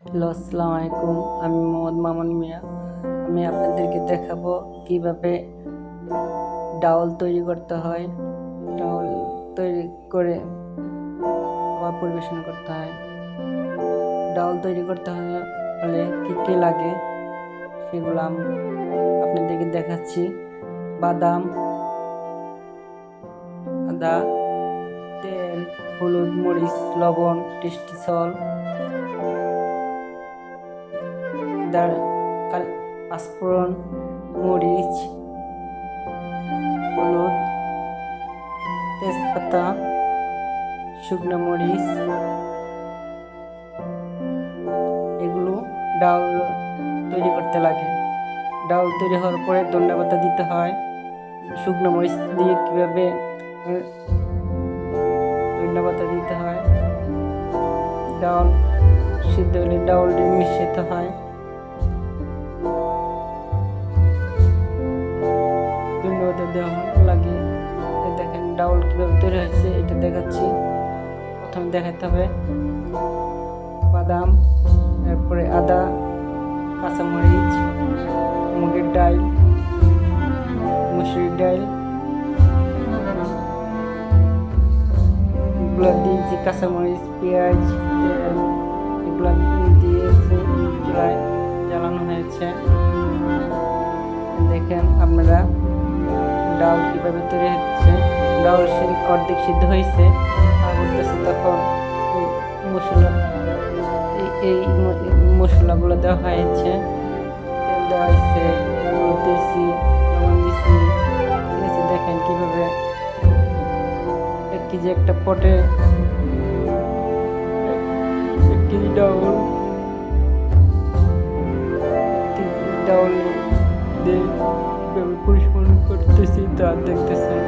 Hello, আসসালামু আলাইকুম। আমি মোহাম্মদ মামুন মিয়া। আমি আপনাদেরকে দেখাবো কিভাবে ডাউল তৈরি করতে হয়। ডাউল তৈরি করে আবার পরিবেশন করতে হয়। ডাউল তৈরি করতে হলে কি কি লাগে সেগুলো আমি আপনাদেরকে দেখাচ্ছি। বাদাম, আদা, তেল, হলুদ, মরিচ, লবণ, টেস্টি সল্ট, পাঁচফোড়ন, মরিচ, হলুদ, তেজপাতা, শুকনো মরিচ, এগুলো ডাউল তৈরি করতে লাগে। ডাউল তৈরি হওয়ার পরে ধনেপাতা দিতে হয়। শুকনো মরিচ দিয়ে কীভাবে ধনেপাতা দিতে হয়। ডাউল সিদ্ধ হলে ডাউল মিশাতে হয়। ধনেপাতা দেওয়া লাগে। দেখেন ডাউল কীভাবে তৈরি হয়েছে এটা দেখাচ্ছি। প্রথমে দেখাতে হবে বাদাম, তারপরে আদা, কাঁচামরিচ, মুগের ডাল, মুসুরির ডাল, এগুলো দিয়েছি, কাঁচামরিচ, পেঁয়াজ, তেল, এগুলো দিয়ে চুলায় জ্বালানো হয়েছে। দেখেন আপনারা ডাল কীভাবে তৈরি হচ্ছে। ডাল অর্ধেক সিদ্ধ হয়েছে আর বলতেছে তখন মশলা এই মশলাগুলো দেওয়া হয়েছে। তেল দেওয়া হয়েছে, হলুদ দিয়েছি, লবণ দিয়েছি। ঠিক আছে, দেখেন কীভাবে এক কেজি একটা পটে 1 কেজি ডাউল দিয়ে কীভাবে পরিবেশন করতেছি তা দেখতেছেন।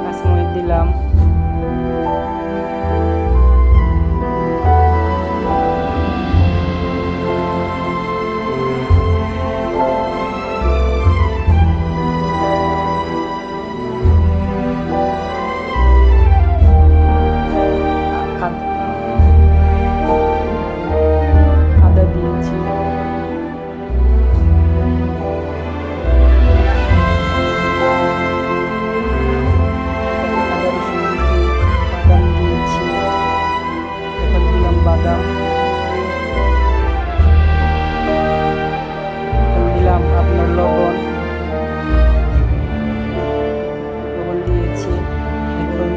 কাঁচামরিচ দিলাম, আদা দিয়েছি, আদা রসুন দিয়েছি, বাদাম দিয়েছি। এখন দিলাম বাদাম, এখন দিলাম আপনার লবণ দিয়েছি। এখন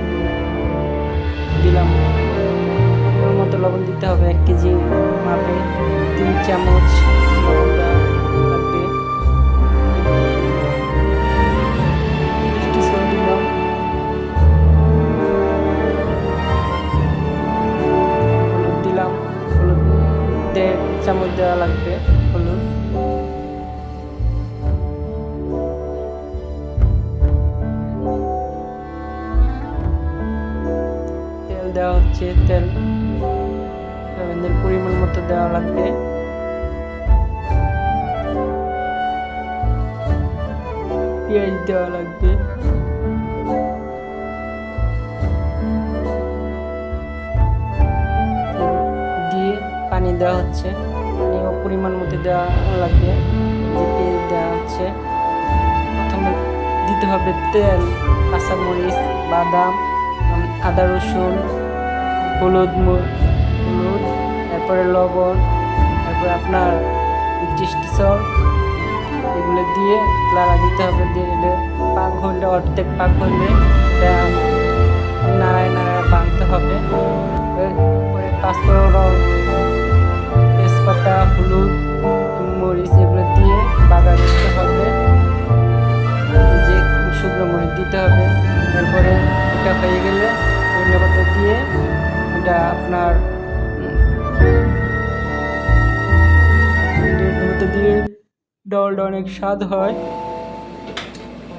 দিলাম মতো লবণ দিতে হবে। 1 কেজি মাপে 3 চামচ লবণ লাগবে। মিষ্টি সল দিলাম, হলুদ দিলাম, হলুদ 1.5 চামচ দেওয়া লাগবে হলুদ। তেল দেওয়া হচ্ছে, তেল পরিমাণ মতো দেওয়া লাগবে। পেঁয়াজ দেওয়া লাগবে, দিয়ে পানি দেওয়া হচ্ছে। পানিও পরিমাণ মতো দেওয়া লাগবে। পেঁয়াজ দেওয়া হচ্ছে। প্রথমে দিতে হবে তেল, কাঁচামরিচ, বাদাম, আদা রসুন, হলুদ, তারপরে লবণ, তারপরে আপনার টেস্টি সল্ট, এগুলো দিয়ে লাড়া দিতে হবে। দিয়ে পাক হলে, অর্ধেক পাক হলে নাড়ায় ভাঙতে হবে। এরপরে পাঁচফোড়ন, তেজপাতা, হলুদ, মরিচ এগুলো দিয়ে বাগার দিতে হবে। যে শুকনো মরিচ দিতে হবে। এরপরে এটা হয়ে গেলে ধনেপাতা দিয়ে এটা আপনার দিয়ে ডাউলটা অনেক স্বাদ হয়।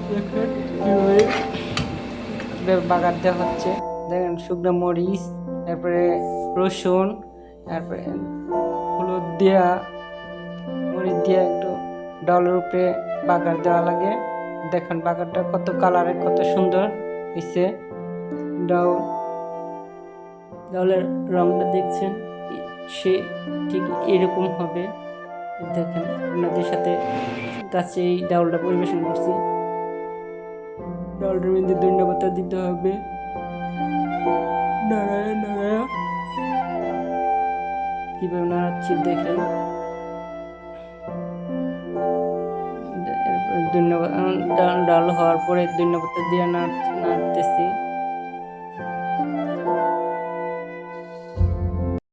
দেখেন কীভাবে বাগার দেওয়া হচ্ছে। দেখেন শুকনো মরিচ, তারপরে রসুন, তারপরে হলুদ দেওয়া, মরিচ দিয়ে একটু ডাউলের উপরে বাগার দেওয়া লাগে। দেখেন বাগারটা কত কালারের, কত সুন্দর হয়েছে। ডাউলের রংটা দেখছেন। সে ঠিক এরকম হবে। দেখেন আপনাদের সাথে কাছে এই ডাউলটা পরিবেশন করছি। ডাউলটার মধ্যে ধনিয়া পাতা দিতে হবে, নাড়ায়া নাড়ায়া কিভাবে নাড়াচ্ছি দেখেন। এরপর ডাল হওয়ার পরে ধনিয়া পাতা দিয়ে নাড়তেছি।